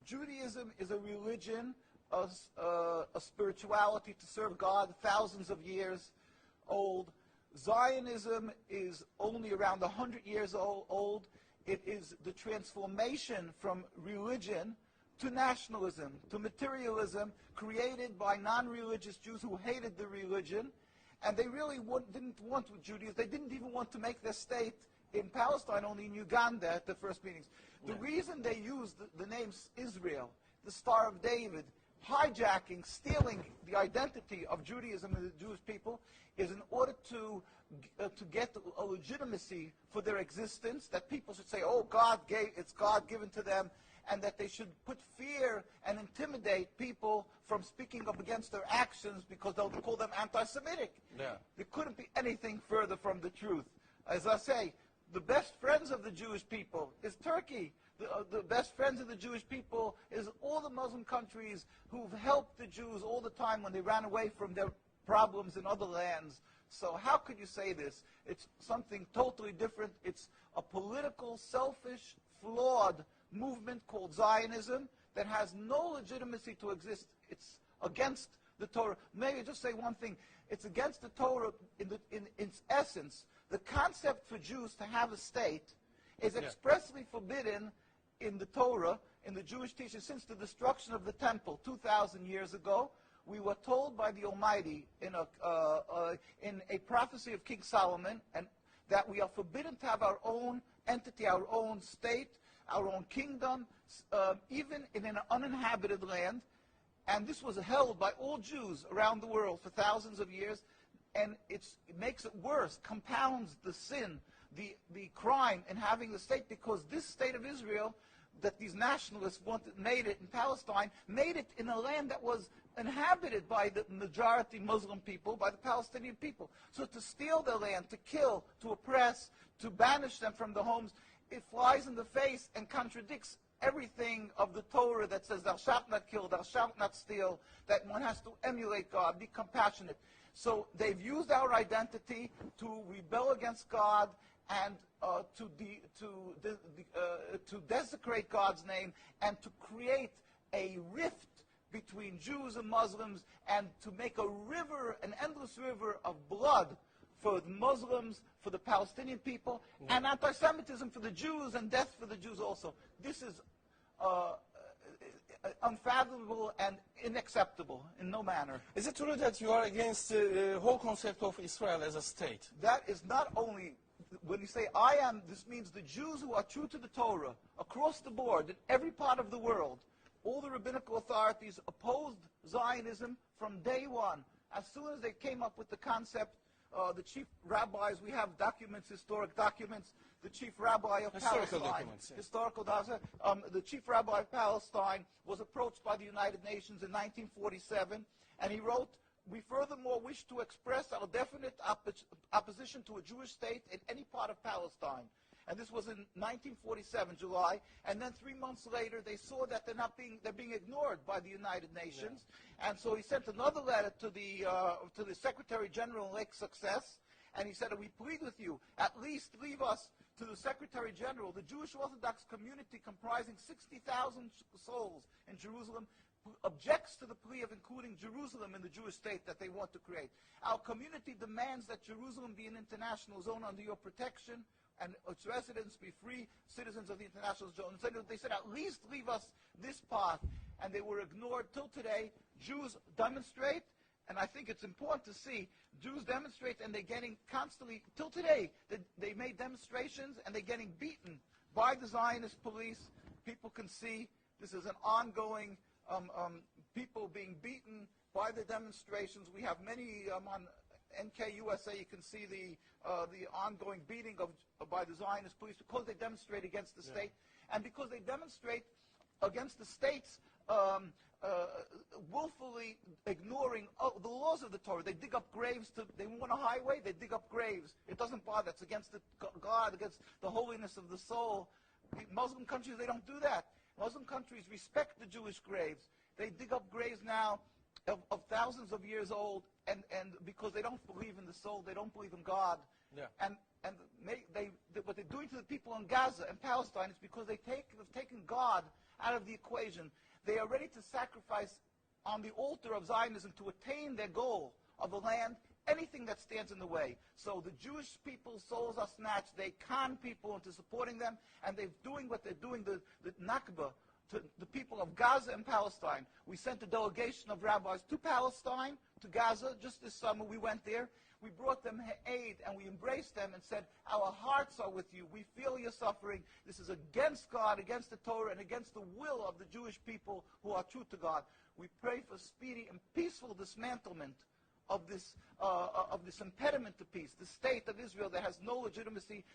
Judaism is a religion, a spirituality to serve God, thousands of years old. Zionism is only around 100 years old. It is the transformation from religion to nationalism, to materialism, created by non-religious Jews who hated the religion, and they really didn't want Judaism. They didn't even want to make their state in Palestine, only in Uganda at the first meetings. The reason they used the name Israel, the Star of David, hijacking, stealing the identity of Judaism and the Jewish people, is in order to get a legitimacy for their existence, that people should say, oh, it's God given to them, and that they should put fear and intimidate people from speaking up against their actions because they'll call them anti-Semitic. Yeah. There couldn't be anything further from the truth. As I say, the best friends of the Jewish people is Turkey. The best friends of the Jewish people is all the Muslim countries who've helped the Jews all the time when they ran away from their problems in other lands. So how could you say this? It's something totally different. It's a political, selfish, flawed movement called Zionism that has no legitimacy to exist. It's against the Torah. Maybe just say one thing. It's against the Torah in its essence. The concept for Jews to have a state is expressly forbidden in the Torah, in the Jewish teaching, since the destruction of the temple 2,000 years ago. We were told by the Almighty in a prophecy of King Solomon, and that we are forbidden to have our own entity, our own state, our own kingdom, even in an uninhabited land. And this was held by all Jews around the world for thousands of years. And it makes it worse, compounds the sin, the crime in having the state, because this state of Israel that these nationalists made it in Palestine, made it in a land that was inhabited by the majority Muslim people, by the Palestinian people. So to steal their land, to kill, to oppress, to banish them from the homes, it flies in the face and contradicts everything of the Torah that says thou shalt not kill, thou shalt not steal, that one has to emulate God, be compassionate. So they've used our identity to rebel against God and to desecrate God's name and to create a rift between Jews and Muslims, and to make a river, an endless river of blood for the Muslims, for the Palestinian people, and anti-Semitism for the Jews, and death for the Jews also. This is unfathomable and unacceptable in no manner. Is it true that you are against the whole concept of Israel as a state? That is not only, when you say I am, this means the Jews who are true to the Torah, across the board, in every part of the world, all the rabbinical authorities opposed Zionism from day one. As soon as they came up with the concept, the chief rabbis, we have documents, historic documents, the chief rabbi of Historical Palestine, documents, yeah. historical documents, the chief rabbi of Palestine was approached by the United Nations in 1947, and he wrote, "We furthermore wish to express our definite opposition to a Jewish state in any part of Palestine." And this was in 1947, July. And then 3 months later, they saw that they're being ignored by the United Nations. Yeah. And so he sent another letter to the Secretary General in Lake Success, and he said, "We plead with you, at least leave us to the Secretary General. The Jewish Orthodox community, comprising 60,000 souls in Jerusalem, objects to the plea of including Jerusalem in the Jewish state that they want to create. Our community demands that Jerusalem be an international zone under your protection, and its residents be free citizens of the international zone." So they said, at least leave us this part. And they were ignored till today. Jews demonstrate, and I think it's important to see, Jews demonstrate, and they're getting constantly, till today, they made demonstrations, and they're getting beaten by the Zionist police. People can see this is an ongoing, people being beaten by the demonstrations. We have many on NKUSA, you can see the ongoing beating by the Zionist police because they demonstrate against the state, and because they demonstrate against the states willfully ignoring the laws of the Torah. They dig up graves. They want a highway, they dig up graves. It doesn't bother. It's against God, against the holiness of the soul. Muslim countries, they don't do that. Muslim countries respect the Jewish graves. They dig up graves now of thousands of years old, and because they don't believe in the soul, they don't believe in God. Yeah. And what they're doing to the people in Gaza and Palestine is because they've taken God out of the equation. They are ready to sacrifice on the altar of Zionism to attain their goal of a land, anything that stands in the way. So the Jewish people's souls are snatched. They con people into supporting them, and they're doing what they're doing, the Nakba, to the people of Gaza and Palestine. We sent a delegation of rabbis to Palestine, to Gaza, just this summer. We went there. We brought them aid, and we embraced them and said, our hearts are with you. We feel your suffering. This is against God, against the Torah, and against the will of the Jewish people who are true to God. We pray for speedy and peaceful dismantlement of this impediment to peace, the state of Israel that has no legitimacy,